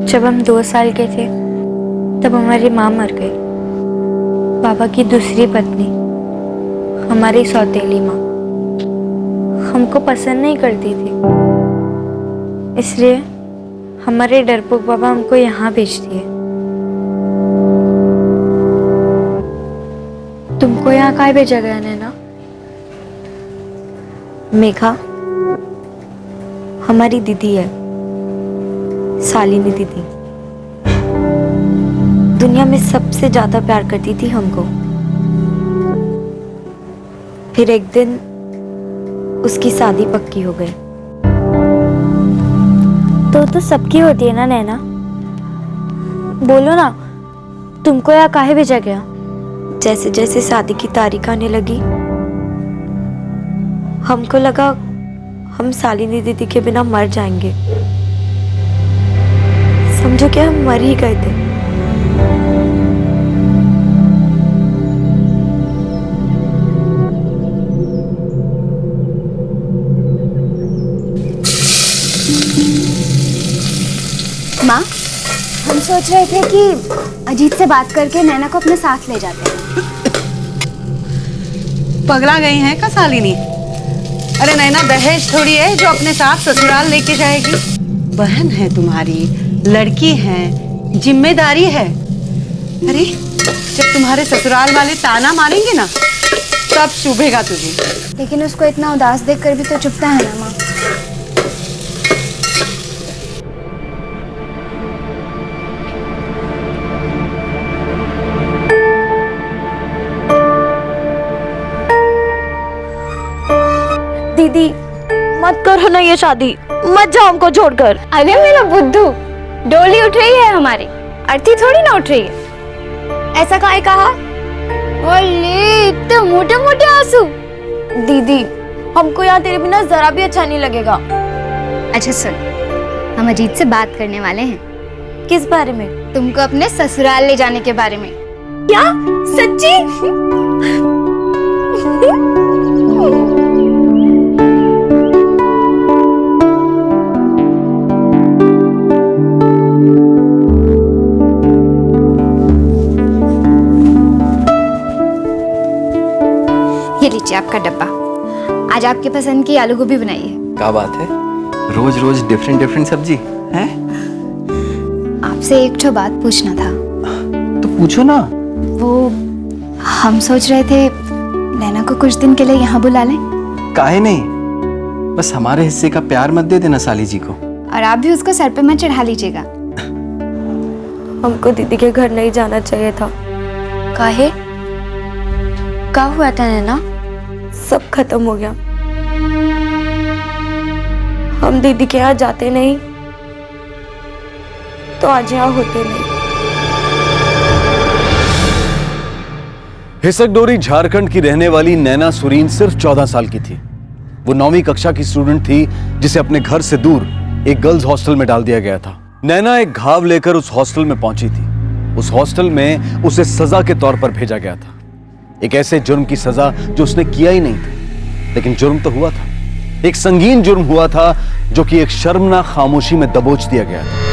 जब हम 2 साल के थे तब हमारी माँ मर गई। बाबा की दूसरी पत्नी, हमारी सौतेली माँ, हमको पसंद नहीं करती थी, इसलिए हमारे डरपोक बाबा हमको यहाँ भेज दिए। तुमको यहाँ काहे भेजा गया नैना? मेघा हमारी दीदी है, शालिनी दीदी। दुनिया में सबसे ज्यादा प्यार करती थी हमको। फिर एक दिन उसकी शादी पक्की हो गई। तो सबकी होती है ना नैना? बोलो ना, तुमको यहाँ काहे भेजा गया? जैसे जैसे शादी की तारीख आने लगी, हमको लगा हम शालिनी दीदी के बिना मर जाएंगे। समझो कि हम मर ही गए थे। माँ, हम सोच रहे थे कि अजीत से बात करके नैना को अपने साथ ले जाते हैं। पगला गई हैं का शालिनी? अरे नैना दहेज थोड़ी है जो अपने साथ ससुराल लेके जाएगी। बहन है तुम्हारी, लड़की है, जिम्मेदारी है। अरे जब तुम्हारे ससुराल वाले ताना मारेंगे ना, तब चुभेगा तुझे। लेकिन उसको इतना उदास देखकर भी तो चुभता है ना माँ। दीदी मत करो ना ये शादी, मत जाओ हमको छोड़कर। अरे मेरा बुद्धू, डोली उठ रही है हमारी, अर्थी थोड़ी ना उठ रही है। ऐसा काहे कहा? ओले इतने मोटे मोटे आंसू। दीदी हमको यहाँ तेरे बिना जरा भी अच्छा नहीं लगेगा। अच्छा सुन, हम अजीत से बात करने वाले हैं। किस बारे में? तुमको अपने ससुराल ले जाने के बारे में। क्या? सच्ची? ये लीजिए आपका डब्बा। आज आपके पसंद की आलू गोभी बनाई है। क्या बात है, रोज रोज डिफरेंट सब्जी हैं? आपसे एक ठो बात पूछना था। तो पूछो ना। वो हम सोच रहे थे नैना को कुछ दिन के लिए यहाँ बुला लें। काहे नहीं, बस हमारे हिस्से का प्यार मत दे देना साली जी को। और आप भी उसको सर पे मत चढ़ा लीजिएगा। हमको दीदी के घर नहीं जाना चाहिए था। काहे? क्या हुआ था नैना? सब खत्म हो गया। हम दीदी के यहाँ जाते नहीं तो आज यहाँ होते नहीं। हिसक डोरी झारखंड की रहने वाली नैना सुरीन सिर्फ 14 साल की थी। वो 9वीं कक्षा की स्टूडेंट थी जिसे अपने घर से दूर एक गर्ल्स हॉस्टल में डाल दिया गया था। नैना एक घाव लेकर उस हॉस्टल में पहुंची थी। उस हॉस्टल में उसे सजा के तौर पर भेजा गया था, एक ऐसे जुर्म की सजा जो उसने किया ही नहीं था, लेकिन जुर्म तो हुआ था। एक संगीन जुर्म हुआ था जो कि एक शर्मनाक खामोशी में दबोच दिया गया था।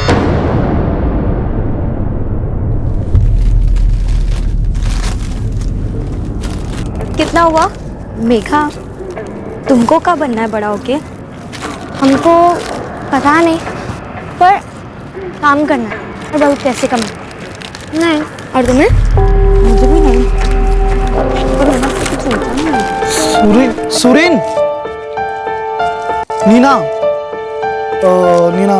कितना हुआ? मेघा, तुमको क्या बनना है बड़ा होके? हमको पता नहीं, पर काम करना है और बहुत पैसे कमाना नहीं। और तुम्हें? मुझे भी नहीं। सुरीन, नीना, नीना,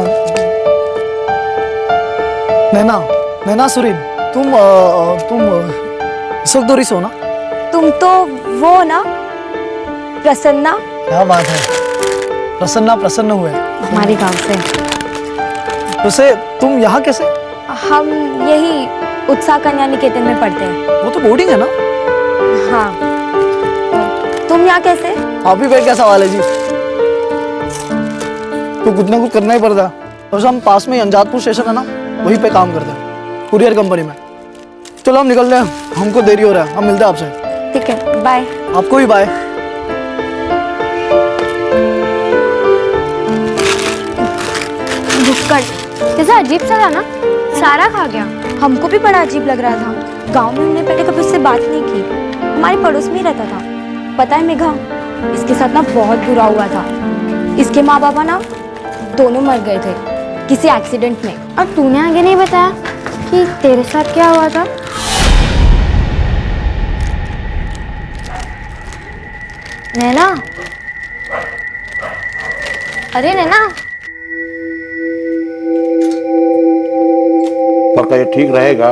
नैना सुरीन, तुम हिसक डोरी से हो ना? तुम तो वो ना प्रसन्ना? क्या बात है, प्रसन्न हुए। हमारे गांव से। वैसे तुम यहाँ कैसे? हम यही उत्साह कन्या निकेतन में पढ़ते हैं। वो तो बोर्डिंग है ना? हाँ, तुम यहाँ कैसे? आप ही पे क्या सवाल है जी, तो कुछ ना कुछ करना ही पड़ता है। वैसे हम पास में अंजादपुर स्टेशन है ना, वहीं पे काम करते हैं, कुरियर कंपनी में। चलो हम निकल रहे हैं, हमको देरी हो रहा है, हम मिलते हैं आपसे। ठीक है, बाय। आपको भी बाय। कट कैसा अजीब सा था ना, सारा खा गया। हमको भी बड़ा अजीब लग रहा था। गांव में हमने पहले कभी उससे बात नहीं की, हमारे पड़ोस में ही रहता था। पता है मेघा, इसके साथ ना बहुत बुरा हुआ था। इसके माँ बाबा ना दोनों मर गए थे किसी एक्सीडेंट में। और तूने आगे नहीं बताया कि तेरे साथ क्या हुआ था? नैना, अरे नैना, पर क्या ये ठीक रहेगा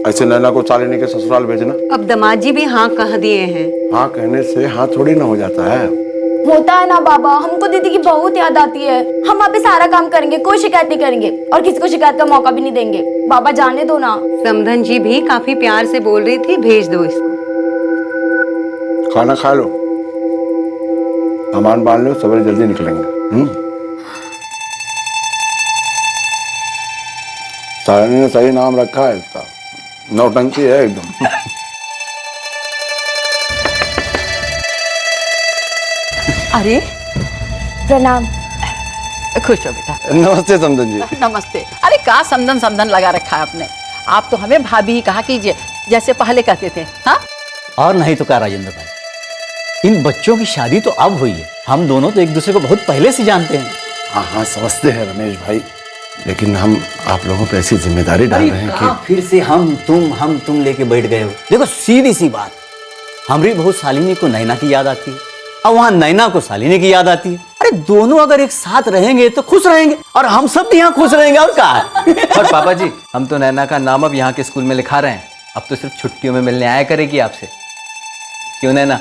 ऐसे नैना को शालिनी के ससुराल भेजना? अब दामाद जी भी हाँ कह दिए हैं। हाँ कहने से हाँ थोड़ी ना हो जाता है। होता है ना बाबा, हमको दीदी की बहुत याद आती है। हम वहाँ पे सारा काम करेंगे, कोई शिकायत नहीं करेंगे और किसी को शिकायत का मौका भी नहीं देंगे। बाबा जाने दो ना। समधन जी भी काफी प्यार से बोल रही थी, भेज दो इसको। खाना खा लो, सामान बांध लो, सवेरे जल्दी निकलेंगे। शालिनी ने सही नाम रखा है इसका, नौटंकी है एकदम। अरे प्रणाम। खुश हो बेटा। नमस्ते समधन जी। नमस्ते। अरे का समधन समधन लगा रखा है आपने। आप तो हमें भाभी ही कहा कीजिए, जैसे पहले कहते थे। हाँ, और नहीं तो क्या राजेंद्र भाई, इन बच्चों की शादी तो अब हुई है। हम दोनों तो एक दूसरे को बहुत पहले से जानते हैं। हाँ हाँ समझते हैं रमेश भाई, लेकिन हम आप लोगों पे ऐसी जिम्मेदारी डाल रहे हैं कि फिर से हम तुम लेके बैठ गए हो। देखो सीधी सी बात, हमारी बहू शालिनी को नैना की याद आती है और वहाँ नैना को शालिनी की याद आती है। अरे दोनों अगर एक साथ रहेंगे तो खुश रहेंगे और हम सब भी यहाँ खुश रहेंगे। और क्या है? और पापा जी, हम तो नैना का नाम अब यहाँ के स्कूल में लिखा रहे हैं। अब तो सिर्फ छुट्टियों में मिलने आया करेगी आपसे, क्यों नैना?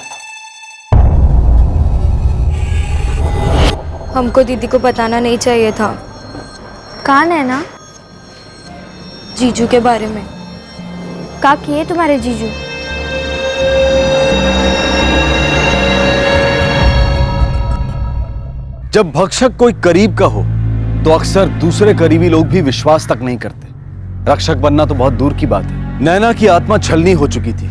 हमको दीदी को बताना नहीं चाहिए था। कहाँ नैना? जीजू के बारे में। का किए तुम्हारे जीजू? जब भक्षक कोई करीब का हो तो अक्सर दूसरे करीबी लोग भी विश्वास तक नहीं करते। रक्षक बनना तो बहुत दूर की बात है। नैना की आत्मा छलनी हो चुकी थी।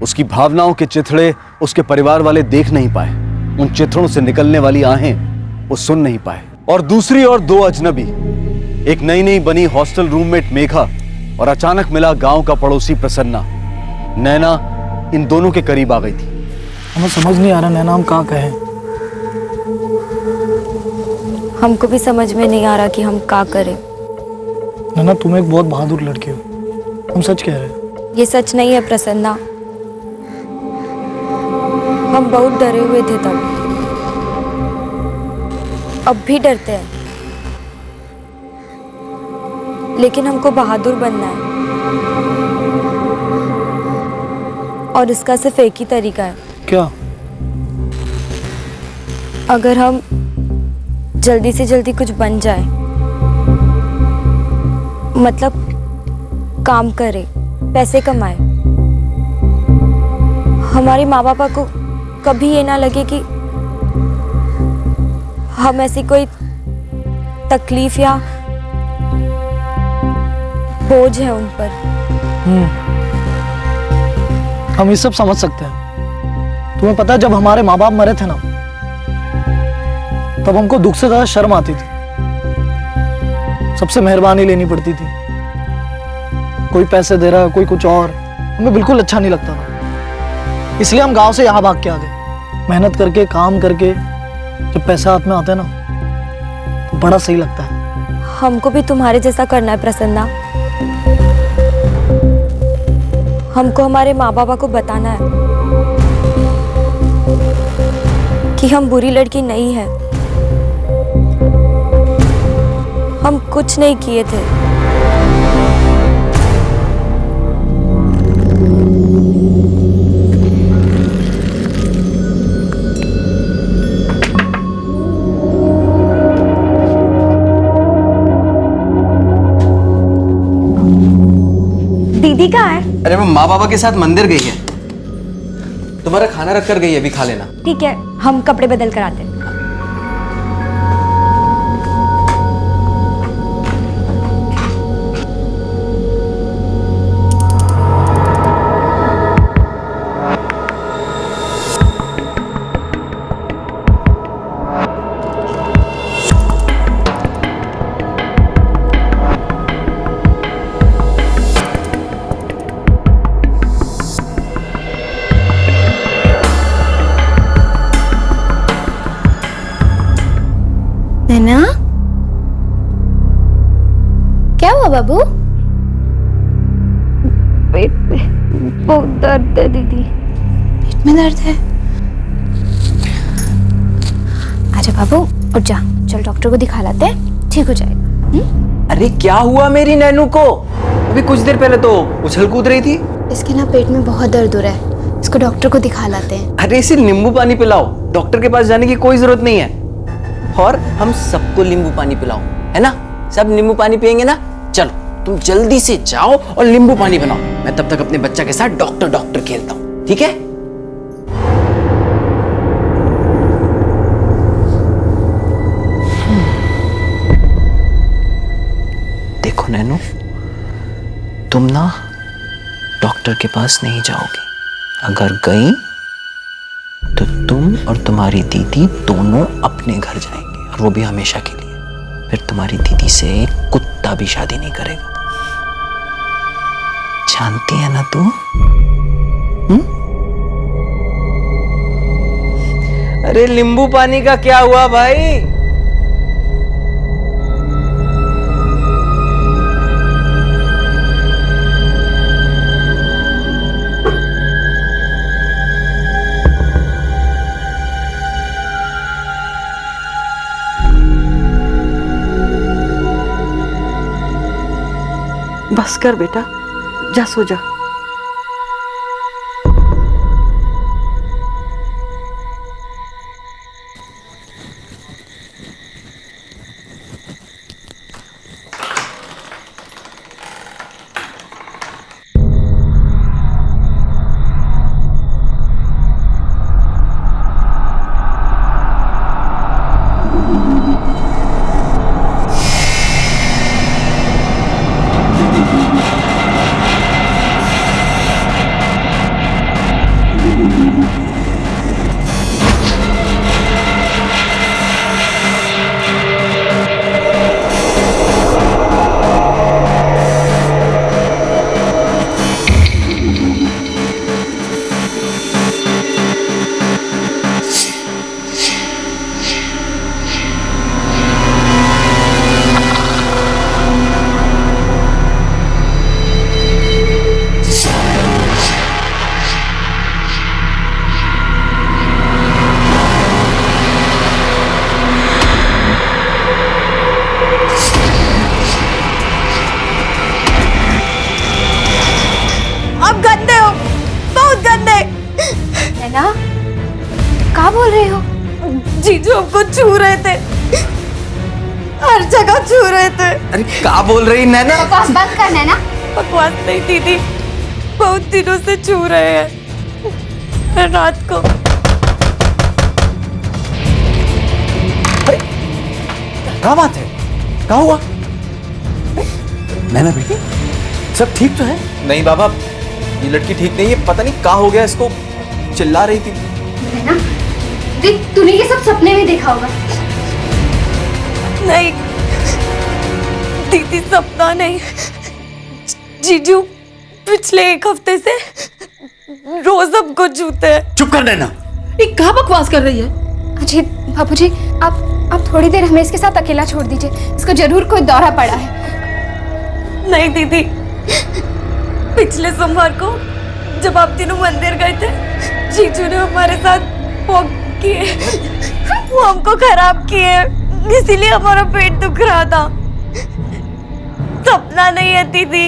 उसकी भावनाओं के चिथड़े उसके परिवार वाले देख नहीं पाए। उन चिथड़ों से निकलने वाली आहें वो सुन नहीं पाए। और दूसरी ओर दो अजनबी, एक नई नई बनी हॉस्टल रूममेट मेघा और अचानक मिला गांव का पड़ोसी प्रसन्ना। नैना इन दोनों के करीब आ गई थी। हमें समझ नहीं आ रहा नैना हम क्या कहें। हमको भी समझ में नहीं आ रहा कि हम क्या करें। नैना तुम एक बहुत बहादुर लड़की हो, हम सच कह रहे हैं। ये sच नहीं है प्रसन्ना, हम बहुत डरे हुए थे तब, अब भी डरते हैं, लेकिन हमको बहादुर बनना है और इसका सिर्फ एक ही तरीका है। क्या? अगर हम जल्दी से जल्दी कुछ बन जाए, मतलब काम करें, पैसे कमाए, हमारे माँ बापा को कभी ये ना लगे कि हम ऐसी कोई तकलीफ या बोझ है उन पर। हम ये सब समझ सकते हैं। तुम्हें पता है जब हमारे माँ बाप मरे थे ना, तब हमको दुख से ज्यादा शर्म आती थी। सबसे मेहरबानी लेनी पड़ती थी। कोई पैसे दे रहा है, कोई कुछ और, हमें बिल्कुल अच्छा नहीं लगता था। इसलिए हम गांव से यहाँ भाग के आ गए। मेहनत करके, काम करके जब पैसा हाथ में आता है ना, तो बड़ा सही लगता है। हमको भी तुम्हारे जैसा करना है प्रसन्ना। हमको हमारे माँ बाबा को बताना है कि हम बुरी लड़की नहीं है, हम कुछ नहीं किए थे। दीदी कहाँ है? अरे वो माँ बाबा के साथ मंदिर गई है। तुम्हारा खाना रख कर गई है, अभी खा लेना। ठीक है, हम कपड़े बदल कर आते हैं। नैना, क्या हुआ बाबू? पेट में बहुत दर्द है दीदी। पेट में दर्द है? आजा बाबू, उठ जा, चल डॉक्टर को दिखा लाते हैं, ठीक हो जाएगा। अरे क्या हुआ मेरी नैनू को? अभी कुछ देर पहले तो उछल कूद रही थी। इसके ना पेट में बहुत दर्द हो रहा है, इसको डॉक्टर को दिखा लाते हैं। अरे इसे नींबू पानी पिलाओ, डॉक्टर के पास जाने की कोई जरूरत नहीं है। और हम सबको नींबू पानी पिलाओ, है ना? सब नींबू पानी पियेंगे ना? चलो तुम जल्दी से जाओ और नींबू पानी बनाओ, मैं तब तक अपने बच्चा के साथ डॉक्टर खेलता हूँ, ठीक है? देखो नैनू, तुम ना डॉक्टर के पास नहीं जाओगी। अगर गई तो तुम और तुम्हारी दीदी दोनों अपने घर जाएंगे, और वो भी हमेशा के लिए। फिर तुम्हारी दीदी से एक कुत्ता भी शादी नहीं करेगा। जानती है ना तू? अरे नींबू पानी का क्या हुआ भाई? बस कर बेटा, जा सो जा। क्या बोल रहे हो? जीजू हमको छू रहे थे, हर जगह छू रहे थे। अरे क्या बोल रही नैना? बकवास बंद कर नैना। बकवास नहीं दीदी, बहुत दिनों से छू रहे हैं रात को। क्या बात है? क्या हुआ? नैना बेटी, सब ठीक तो है? नहीं बाबा, ये लड़की ठीक नहीं है, पता नहीं क्या हो गया इसको, चिल्ला रही थी। नैना, देख तूने ये सब सपने में देखा होगा। नहीं दीदी, सपना नहीं। जीजू पिछले एक हफ्ते से रोज हमको छूते हैं। चुप कर नैना। ये क्या बकवास कर रही है? अजी बाबूजी, आप थोड़ी देर हमें इसके साथ अकेला छोड़ दीजिए, इसको जरूर कोई दौरा पड़ा है। नहीं दीदी, पिछले सोमवार को जब आप तीनों मंदिर गए थे, जीजू ने हमारे साथ वो किए, वो हमको खराब किए, इसीलिए हमारा पेट दुख रहा था। सपना नहीं है दीदी,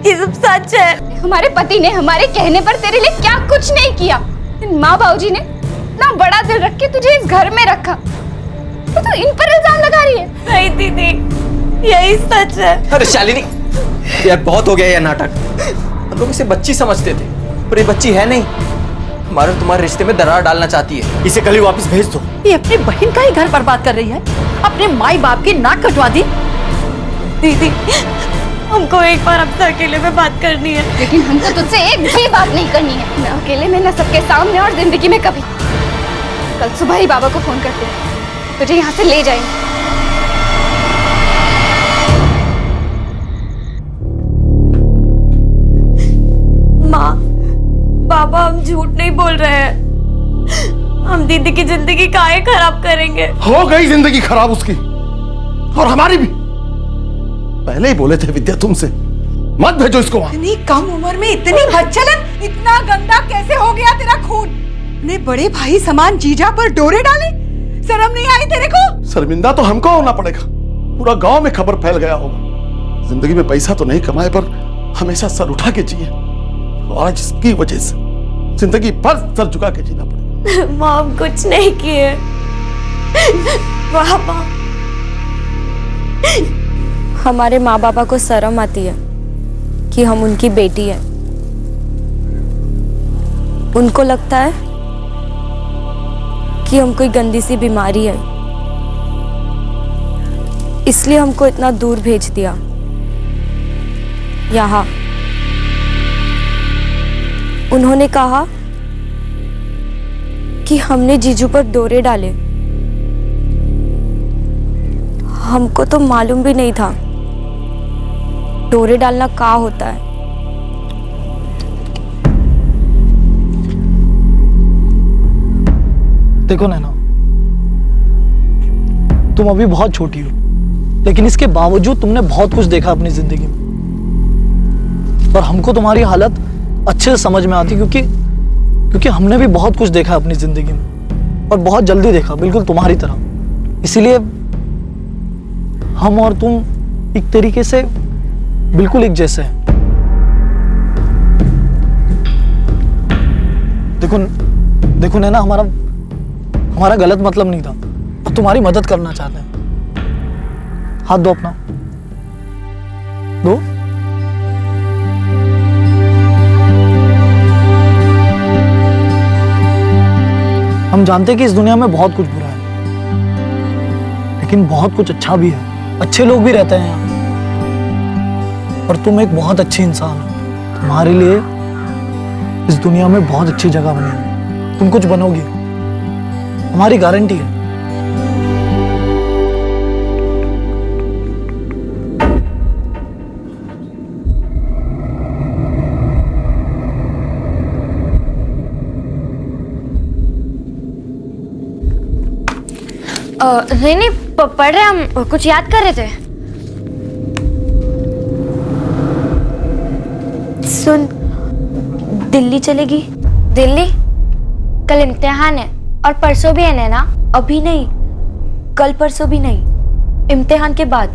ये सब सच है। हमारे पति ने हमारे कहने पर तेरे लिए क्या कुछ नहीं किया। माँ बाबूजी ने ना बड़ा दिल रख के तुझे इस घर में रखा, तो तू इन पर इल्जाम लगा रही है। नहीं दीदी, यही सच है। अरे शालिनी, यार बहुत हो गया ये नाटक। हम लोग इसे बच्ची समझते थे, पर ये बच्ची है नहीं। हमारे तुम्हारे रिश्ते में दरार डालना चाहती है। इसे कल ही वापस भेज दो। ये अपनी बहन का ही घर बर्बाद कर रही है, अपने माई बाप की नाक कटवा दी। दीदी, हमको एक बार आपसे अकेले में बात करनी है। लेकिन हमको तुझसे एक भी बात नहीं करनी है, न अकेले में, न सबके सामने, और जिंदगी में कभी। कल सुबह ही बाबा को फोन करते हैं, तुझे यहाँ से ले जाएंगे। माँ, बाबा हम झूठ नहीं बोल रहे हैं। हम दीदी की जिंदगी काहे खराब करेंगे? हो गई जिंदगी खराब उसकी, और हमारी भी। पहले ही बोले थे विद्या तुमसे, मत भेजो इसको वहां। इतनी कम उम्र में इतनी बदचलन, इतना गंदा कैसे हो गया तेरा खून? ने बड़े भाई समान जीजा पर डोरे डाले, शर्म नहीं आई तेरे को? शर्मिंदा तो हमको होना पड़ेगा, पूरा गांव में खबर फैल गया होगा। जिंदगी में पैसा तो नहीं कमाए पर हमेशा सर उठा के जिए, और आज इसकी वजह से जिंदगी भर सर झुका के जीना पड़ेगा। माँ हम कुछ नहीं किए। पापा, हमारे माँ बापा को शर्म आती है कि हम उनकी बेटी है। उनको लगता है कि हम कोई गंदी सी बीमारी है, इसलिए हमको इतना दूर भेज दिया। यहाँ उन्होंने कहा कि हमने जीजू पर डोरे डाले। हमको तो मालूम भी नहीं था डोरे डालना क्या होता है। देखो नैना, तुम अभी बहुत छोटी हो, लेकिन इसके बावजूद तुमने बहुत कुछ देखा अपनी जिंदगी में, और हमको तुम्हारी हालत अच्छे से समझ में आती, क्योंकि हमने भी बहुत कुछ देखा अपनी जिंदगी में, और बहुत जल्दी देखा, बिल्कुल तुम्हारी तरह। इसीलिए हम और तुम एक तरीके से बिल्कुल एक जैसे हैं। देखो नैना, हमारा गलत मतलब नहीं था, और तुम्हारी मदद करना चाहते हैं। हाथ दो अपना, दो। हम जानते हैं कि इस दुनिया में बहुत कुछ बुरा है, लेकिन बहुत कुछ अच्छा भी है। अच्छे लोग भी रहते हैं यहाँ, और तुम एक बहुत अच्छी इंसान हो। तुम्हारे लिए इस दुनिया में बहुत अच्छी जगह बनी है। तुम कुछ बनोगी, हमारी गारंटी है। नहीं, पढ़ रहे, हम कुछ याद कर रहे थे। सुन, दिल्ली चलेगी? दिल्ली? कल इम्तिहान है, और परसों भी है ना? अभी नहीं, कल परसों भी नहीं, इम्तिहान के बाद।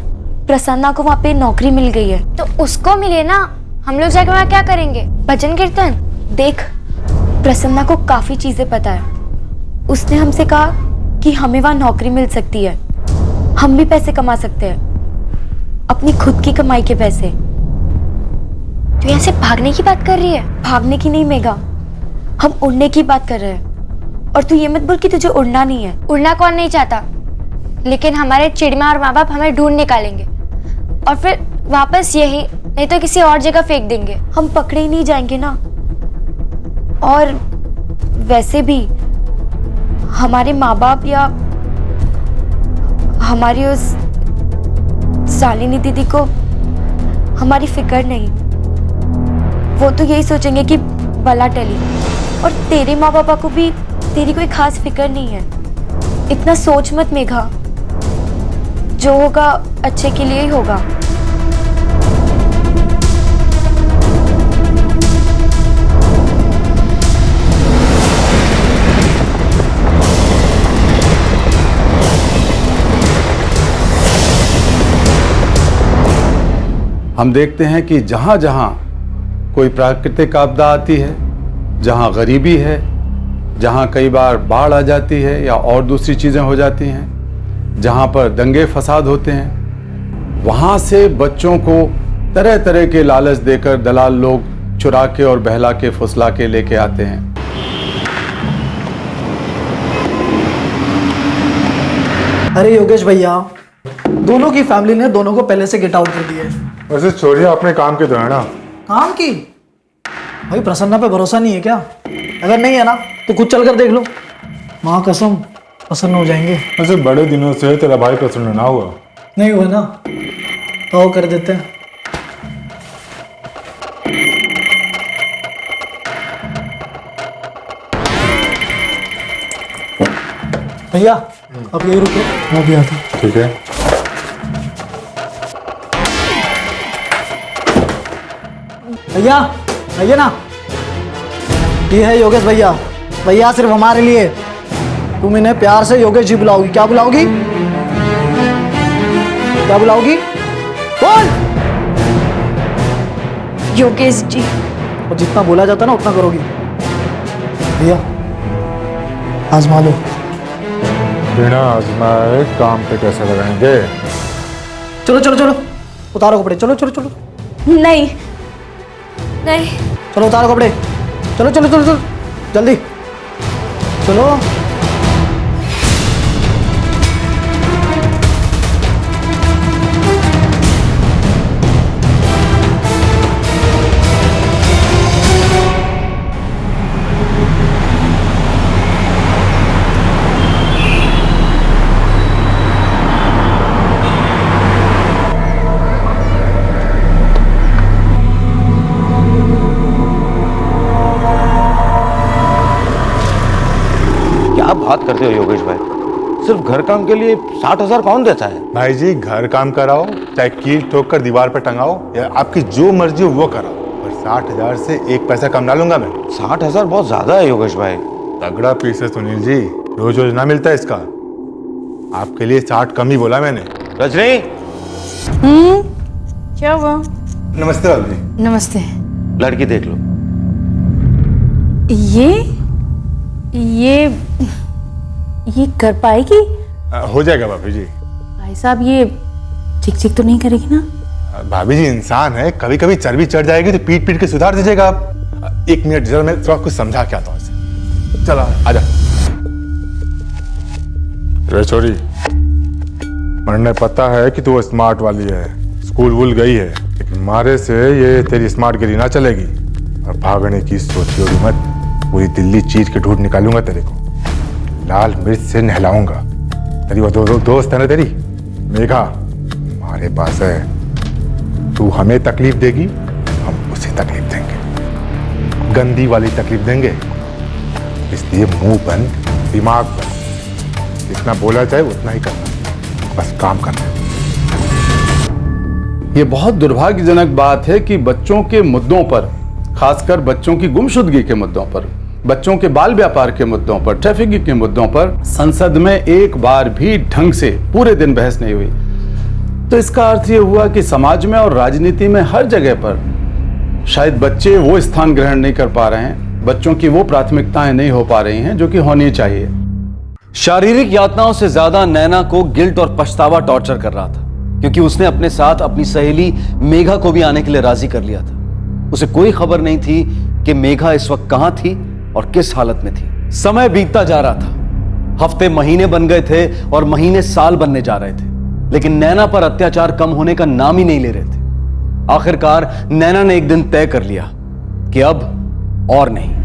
प्रसन्ना को वहाँ पे नौकरी मिल गई है। तो उसको मिले ना, हम लोग जाके वहाँ क्या करेंगे? भजन कीर्तन? देख, प्रसन्ना को काफी चीजें पता है। उसने हमसे कहा कि हमें वहाँ नौकरी मिल सकती है, हम भी पैसे कमा सकते हैं, अपनी खुद की कमाई के पैसे। तू यहाँ से भागने की बात कर रही है? भागने की नहीं मेघा, हम उड़ने की बात कर रहे हैं। और तू ये मत बोल कि तुझे उड़ना नहीं है। उड़ना कौन नहीं चाहता, लेकिन हमारे चिड़िया और माँ बाप हमें ढूंढ निकालेंगे, और फिर वापस यही, नहीं तो किसी और जगह फेंक देंगे। हम पकड़े ही नहीं जाएंगे ना। और वैसे भी हमारे माँ बाप या हमारी उस शालिनी दीदी को हमारी फिक्र नहीं। वो तो यही सोचेंगे कि बला टली। और तेरे माँ बापा को भी तेरी कोई खास फिक्र नहीं है। इतना सोच मत मेघा, जो होगा अच्छे के लिए ही होगा। हम देखते हैं कि जहाँ जहाँ कोई प्राकृतिक आपदा आती है, जहाँ गरीबी है, जहाँ कई बार बाढ़ आ जाती है या और दूसरी चीज़ें हो जाती हैं, जहाँ पर दंगे फसाद होते हैं, वहाँ से बच्चों को तरह तरह के लालच देकर दलाल लोग चुरा के और बहला के फुसला के लेके आते हैं। अरे योगेश भैया, दोनों की फैमिली ने दोनों को पहले से गेट आउट कर दिया है। वैसे छोड़िए, अपने काम की तो है ना। काम की? भाई प्रसन्ना पे भरोसा नहीं है क्या? अगर नहीं है ना तो खुद चल कर देख लो, माँ कसम प्रसन्न हो जाएंगे। वैसे बड़े दिनों से तेरा भाई प्रसन्न ना हुआ। नहीं हुआ ना तो कर देते हैं। भैया आप यही रुको, मैं भी आता हूँ। ठीक है। भैया भैया ना, ये है योगेश भैया। भैया सिर्फ हमारे लिए, तुम इन्हें प्यार से योगेश जी बुलाओगी। क्या बुलाओगी? क्या बुलाओगी? बोल। योगेश जी। और जितना बोला जाता ना उतना करोगी। भैया आजमा लो। बिना आजमाए काम पे कैसे लगाएंगे? चलो चलो चलो, उतारो कपड़े। चलो चलो चलो नहीं नहीं, चलो उतारो कपड़े। चलो चलो चलो चलो जल्दी चलो। क्या बात करते हो योगेश भाई? सिर्फ घर काम के लिए 60,000 कौन देता है? भाई जी, घर काम कराओ, चाहे कील ठोक कर दीवार पर टंगाओ, या आपकी जो मर्जी हो वो कराओ, और 60,000 से एक पैसा कम ना लूंगा मैं। 60,000 बहुत ज्यादा है योगेश भाई। तगड़ा पीस है सुनील जी, रोज रोज ना मिलता है इसका। आपके लिए 60 कम ही बोला मैंने। रजनी, क्या हुआ? नमस्ते भाभी जी। नमस्ते। लड़की देख लो। ये कर पाएगी? हो जाएगा भाभी जी। भाई साहब ये चिक चिक तो नहीं करेगी ना? भाभी जी इंसान है, कभी कभी चर्बी चढ़ जाएगी तो पीट पीट के सुधार दीजिएगा आप। 1 मिनट जरा मैं थोड़ा कुछ समझा के आता हूँ इसे। चलो आजा। रे छोरी, मैंने पता है कि तू स्मार्ट वाली है, स्कूल वूल गई है, लेकिन मारे से ये तेरी स्मार्ट गिरी ना चलेगी। और भागने की सोची होगी मत, पूरी दिल्ली चीर के ढूंढ निकालूंगा तेरे को, लाल मिर्च से नहलाऊंगा। तेरी वो दोस्त है ना तेरी मेघा, हमारे पास है। तू हमें तकलीफ देगी, हम उसे तकलीफ देंगे, गंदी वाली तकलीफ देंगे। इसलिए मुंह बंद दिमाग बंद, जितना बोला जाए उतना ही करना, बस काम करना। ये बहुत दुर्भाग्यजनक बात है कि बच्चों के मुद्दों पर, खासकर बच्चों की गुमशुदगी के मुद्दों पर, बच्चों के बाल व्यापार के मुद्दों पर, ट्रैफिकिंग के मुद्दों पर संसद में एक बार भी ढंग से पूरे दिन बहस नहीं हुई। तो इसका अर्थ ये हुआ कि समाज में और राजनीति में हर जगह पर शायद बच्चे वो स्थान ग्रहण नहीं कर पा रहे हैं, बच्चों की वो प्राथमिकताएं नहीं हो पा रही हैं जो कि होनी चाहिए। शारीरिक यातनाओं से ज्यादा नैना को गिल्ट और पछतावा टॉर्चर कर रहा था, क्योंकि उसने अपने साथ अपनी सहेली मेघा को भी आने के लिए राजी कर लिया था। उसे कोई खबर नहीं थी कि मेघा इस वक्त कहां थी और किस हालत में थी। समय बीतता जा रहा था, हफ्ते महीने बन गए थे और महीने साल बनने जा रहे थे, लेकिन नैना पर अत्याचार कम होने का नाम ही नहीं ले रहे थे। आखिरकार नैना ने एक दिन तय कर लिया कि अब और नहीं।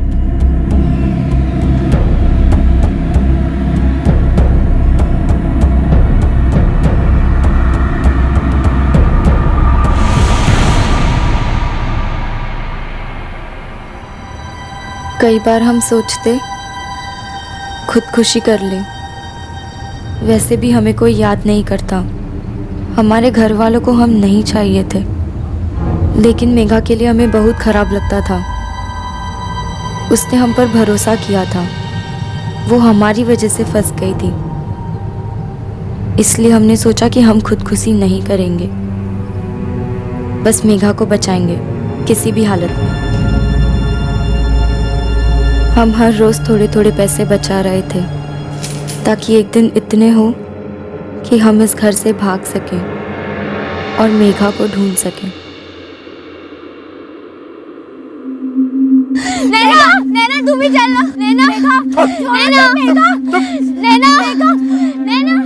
कई बार हम सोचते खुदकुशी कर ले, वैसे भी हमें कोई याद नहीं करता। हमारे घर वालों को हम नहीं चाहिए थे, लेकिन मेघा के लिए हमें बहुत खराब लगता था। उसने हम पर भरोसा किया था, वो हमारी वजह से फंस गई थी। इसलिए हमने सोचा कि हम खुदकुशी नहीं करेंगे, बस मेघा को बचाएंगे किसी भी हालत में। हम हर रोज थोड़े थोड़े पैसे बचा रहे थे, ताकि एक दिन इतने हो कि हम इस घर से भाग सकें और मेघा को ढूंढ सकें। नैना, नैना तू भी चल ना। नैना, नैना, नैना, नैना।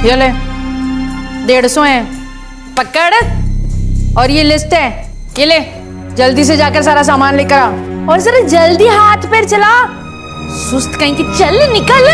ये ले 150 है, पकड़। और ये लिस्ट है, ये ले, जल्दी से जाकर सारा सामान लेकर आ, और जरा जल्दी हाथ पैर चला, सुस्त कहीं की। चल निकल।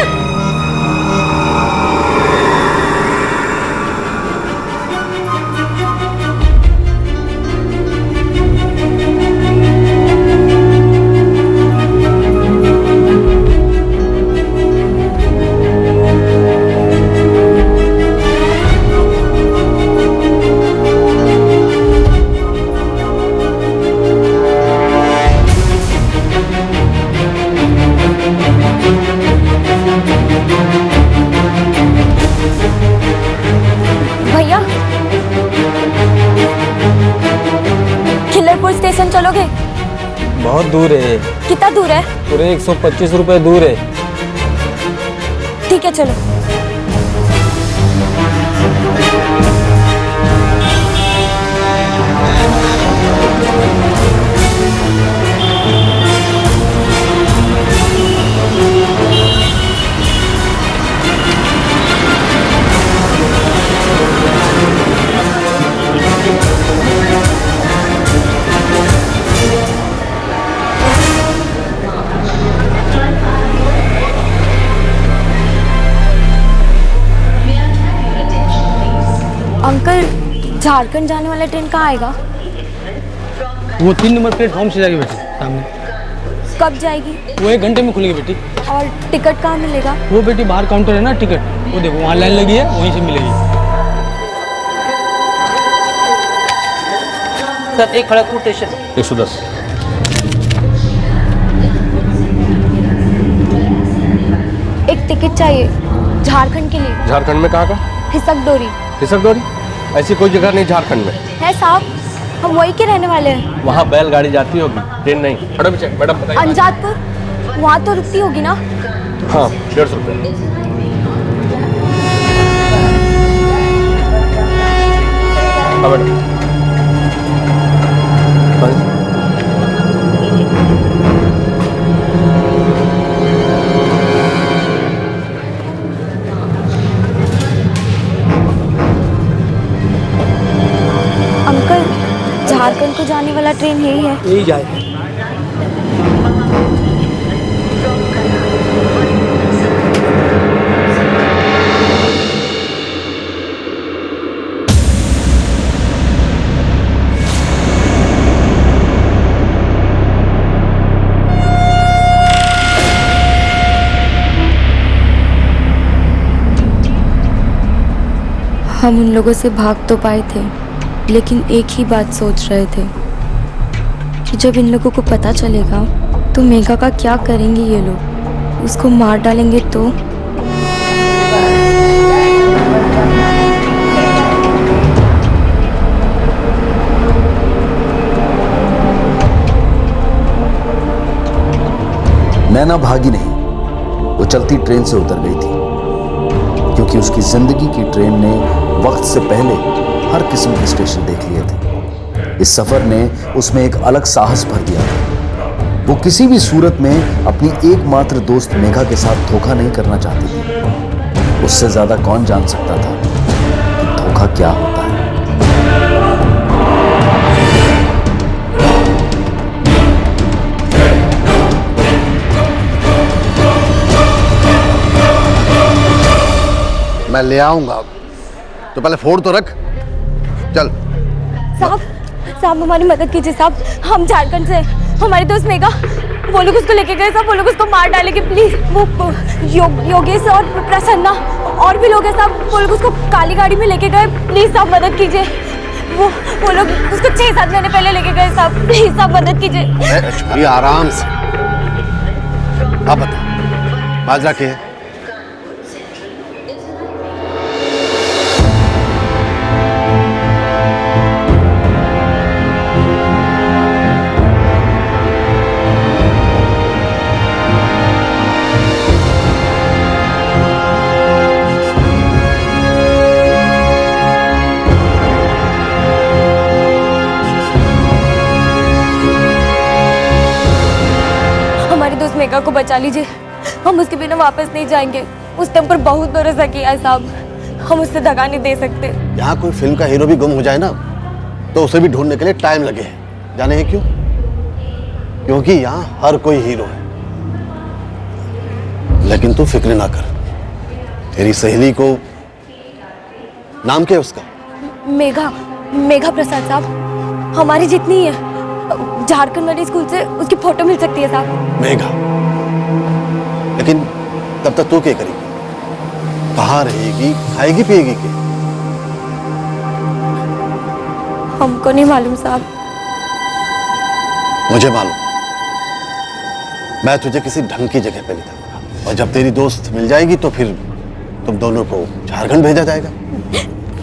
चलोगे? बहुत दूर है, कितना दूर है? पूरे 125 रुपए दूर है। ठीक है चलो। अंकल, झारखंड जाने वाला ट्रेन कहाँ आएगा? वो 3 नंबर प्लेटफॉर्म से जाएगी बेटी, सामने। कब जाएगी? वो 1 घंटे में खुलेगी बेटी। और टिकट कहाँ मिलेगा? वो बेटी बाहर काउंटर है ना टिकट, वो देखो वहाँ लाइन लगी है, वहीं से मिलेगी। सर एक खड़गपुर स्टेशन 110। एक टिकट चाहिए झारखंड के लिए। झारखंड में कहाँ का? हिसक डोरी। हिसक डोरी? ऐसी कोई जगह नहीं झारखंड में है साहब, हम वही के रहने वाले हैं। वहाँ बैलगाड़ी जाती होगी, ट्रेन नहीं। मैडम बताइए। अंजादपुर, वहाँ तो रुकती होगी ना? हाँ 150 रुपये। हाँ मैडम। अंकल, झारखंड को जाने वाला ट्रेन यही है? यही जाए। हम उन लोगों से भाग तो पाए थे, लेकिन एक ही बात सोच रहे थे कि जब इन लोगों को पता चलेगा तो मेघा का क्या करेंगे ये लोग। उसको मार डालेंगे तो। नैना भागी नहीं, वो चलती ट्रेन से उतर गई थी, क्योंकि उसकी जिंदगी की ट्रेन ने वक्त से पहले हर किस्म के स्टेशन देख लिए थे। इस सफर ने उसमें एक अलग साहस भर दिया था। वो किसी भी सूरत में अपनी एकमात्र दोस्त मेघा के साथ धोखा नहीं करना चाहती थी। उससे ज्यादा कौन जान सकता था कि धोखा क्या होता है। मैं ले आऊंगा, तो पहले फोन तो रख। चल। साहब, साहब हमारी मदद कीजिए साहब, हम झारखंड से, हमारे दोस्त मेघा, वो लोग उसको लेके गए साहब, वो लोग उसको मार डालेंगे प्लीज। वो योगेश और प्रसन्ना और भी लोग हैं साहब, वो लोग उसको काली गाड़ी में लेके गए, प्लीज साहब मदद कीजिए। वो लोग उसको 6-7 महीने पहले लेके गए साहब, प्लीज साहब मदद कीजिए। छोड़ी आराम से। अब बता, बाजरा के है? मेघा को बचा लीजिए, हम उसके बिना वापस नहीं जाएंगे। उसने हम पर बहुत भरोसा किया है साहब, हम उससे दगा नहीं दे सकते। यहाँ कोई फिल्म का हीरो भी गुम हो जाए ना, तो उसे भी ढूंढने के लिए टाइम लगे। जाने हैं क्यों? क्योंकि यहाँ हर कोई हीरो है। लेकिन तू फिक्र ना कर, तेरी सहेली को, नाम क्या है उसका? मेघा प्रसाद साहब, हमारी जितनी है झारखंड वाली स्कूल से उसकी फोटो मिल सकती है साहब। मेघा? लेकिन तब तक तू क्या करेगी? कहाँ रहेगी, खाएगी पिएगी क्या? हमको नहीं मालूम साहब। मुझे मालूम, मैं तुझे किसी ढंग की जगह पे ले जाऊंगा, और जब तेरी दोस्त मिल जाएगी तो फिर तुम दोनों को झारखंड भेजा जाएगा।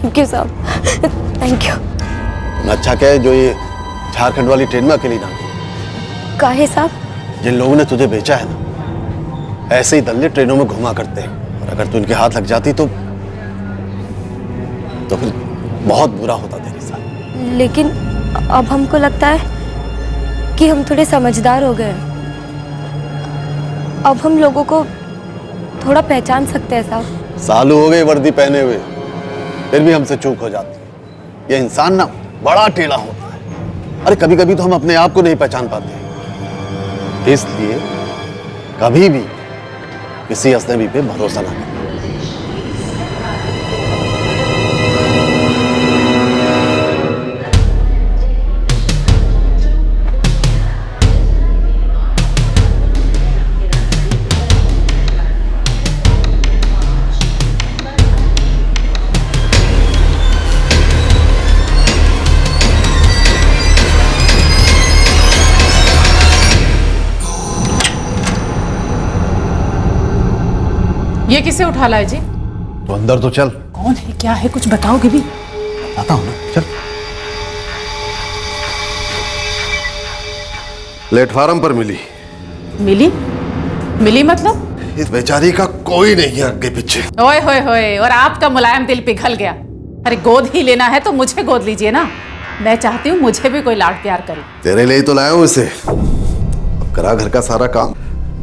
थैंक यू साहब, थैंक यू। अच्छा क्या है जो ये झारखंड वाली ट्रेन में अकेली ना गई। काहे साहब? जिन लोगों ने तुझे बेचा है ना, ऐसे ही दल्ले ट्रेनों में घुमा करते हैं, और अगर तू इनके हाथ लग जाती तो फिर बहुत बुरा होता तेरे साथ। लेकिन अब हमको लगता है कि हम थोड़े समझदार हो गए। अब हम लोगों को थोड़ा पहचान सकते हैं साहब। सालू हो गए वर्दी पहने हुए, फिर भी हमसे चूक हो जाती है। ये इंसान ना बड़ा टेढ़ा होता है। अरे कभी कभी तो हम अपने आप को नहीं पहचान पाते। इसलिए कभी भी किसी अजनबी पे भरोसा ना करें। ये किसे उठा लाए जी? तो अंदर तो चल। कौन है, क्या है, कुछ बताओगे भी? आता हूं ना, चल। प्लेटफार्म पर मिली। मिली मतलब? इस बेचारी का कोई नहीं है आगे पीछे। ओए होए होए, और आपका मुलायम दिल पिघल गया। अरे गोद ही लेना है तो मुझे गोद लीजिए ना। मैं चाहती हूँ मुझे भी कोई लाड प्यार करे। तेरे लिए ही तो लाया हूं इसे। अब करा घर का सारा काम।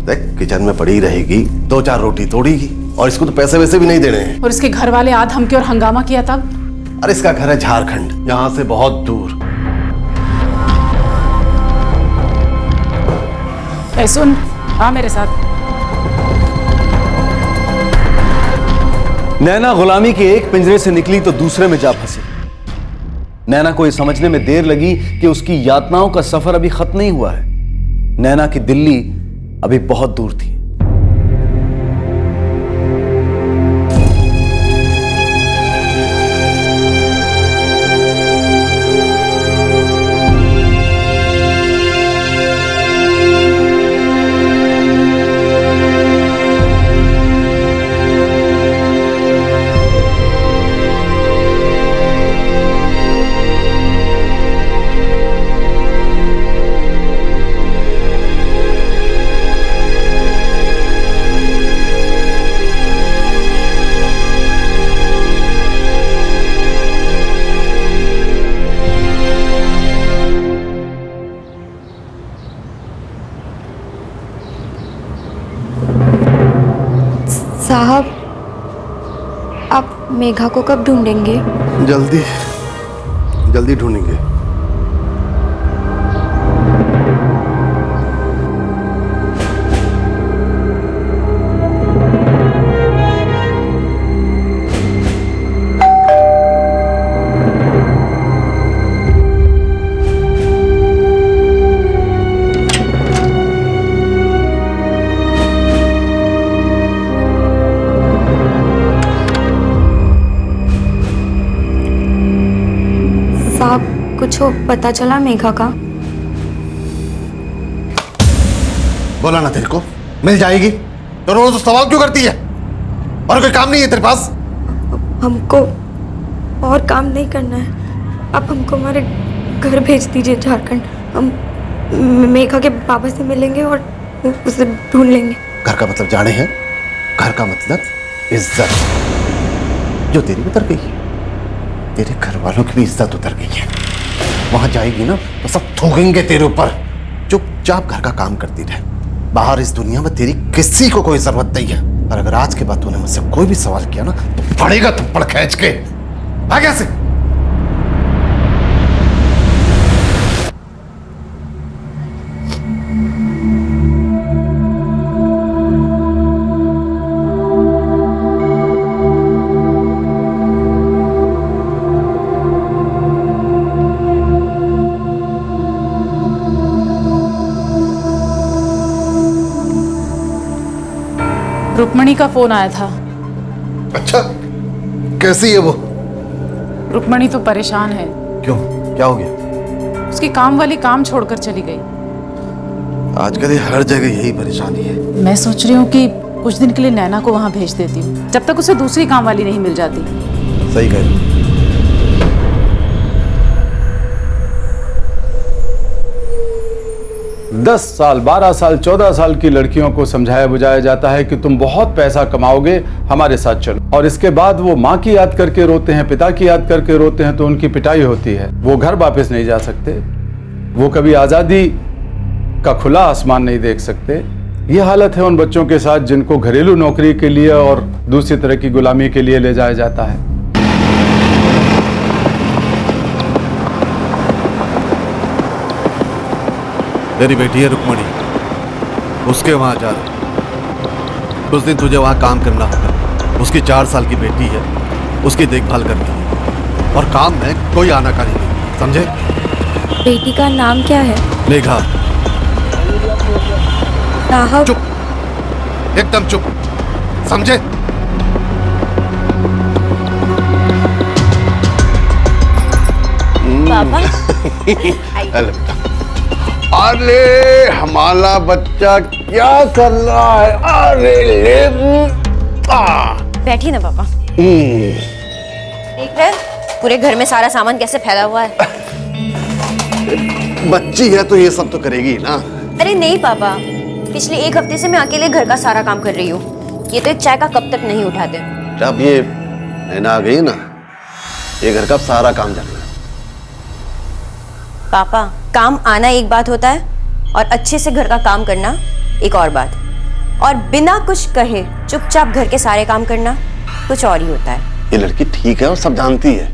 देख किचन में पड़ी रहेगी, 2-4 रोटी तोड़ेगी, और इसको तो पैसे वैसे भी नहीं देने हैं। और इसके घर वाले आ धमकी और हंगामा किया तब? अरे इसका घर है झारखंड, यहाँ से बहुत दूर। ए सुन, आ मेरे साथ। नैना गुलामी के एक पिंजरे से निकली तो दूसरे में जा फंसी। नैना को यह समझने में देर लगी कि उसकी यातनाओं का सफर अभी खत्म नहीं हुआ है। नैना की दिल्ली अभी बहुत दूर थी। साहब, आप मेघा को कब ढूंढेंगे? जल्दी ढूंढेंगे। कुछ पता चला मेघा का? बोला ना तेरे को मिल जाएगी, तो रोज सवाल क्यों करती है? और कोई काम नहीं है तेरे पास? हमको और काम नहीं करना है। आप हमको हमारे घर भेज दीजिए झारखंड। हम मेघा के पापा से मिलेंगे और उसे ढूंढ लेंगे। घर का मतलब जाने हैं? घर का मतलब इज्जत, जो तेरी उतर गई। तेरे घर वालों की भी इज्जत उतर गई है। वहां जाएगी ना तो सब थूकेंगे तेरे ऊपर। चुपचाप घर का काम करती रहे। बाहर इस दुनिया में तेरी किसी को कोई जरूरत नहीं है। और अगर आज के बाद तूने मुझसे कोई भी सवाल किया ना तो पड़ेगा थप्पड़ खींच के। भाग यहाँ से। रुक्मणी का फोन आया था। अच्छा, कैसी है वो? रुक्मणी तो परेशान है। क्यों, क्या हो गया? उसकी काम वाली काम छोड़कर चली गई। आजकल हर जगह यही परेशानी है। मैं सोच रही हूँ कि कुछ दिन के लिए नैना को वहां भेज देती हूँ, जब तक उसे दूसरी काम वाली नहीं मिल जाती। सही कह रही। 10 साल 12 साल 14 साल की लड़कियों को समझाया बुझाया जाता है कि तुम बहुत पैसा कमाओगे, हमारे साथ चलो, और इसके बाद वो माँ की याद करके रोते हैं, पिता की याद करके रोते हैं, तो उनकी पिटाई होती है। वो घर वापस नहीं जा सकते, वो कभी आज़ादी का खुला आसमान नहीं देख सकते। ये हालत है उन बच्चों के साथ जिनको घरेलू नौकरी के लिए और दूसरी तरह की गुलामी के लिए ले जाया जाता है। तेरी बेटी है रुक्मणी, उसके वहां जा रहे, उस दिन तुझे वहां काम करना होगा। उसकी 4 साल की बेटी है, उसकी देखभाल करनी है, और काम में कोई आनाकानी नहीं, समझे? बेटी का नाम क्या है? मेघा। साहब। चुप, एकदम चुप, समझे? पापा अरे हमारा बच्चा क्या कर रहा है? अरे बैठिए ना पापा। देख रहे पूरे घर में सारा सामान कैसे फैला हुआ है। बच्ची है तो ये सब तो करेगी ना। अरे नहीं पापा, पिछले 1 हफ्ते से मैं अकेले घर का सारा काम कर रही हूँ। ये तो एक चाय का कप तक नहीं उठाते। जब ये नैना आ गई ना, ये घर का सारा काम जानेगा। पापा, काम आना एक बात होता है और अच्छे से घर का काम करना एक और बात, और बिना कुछ कहे चुपचाप घर के सारे काम करना कुछ और ही होता है। ये लड़की ठीक है और सब जानती है।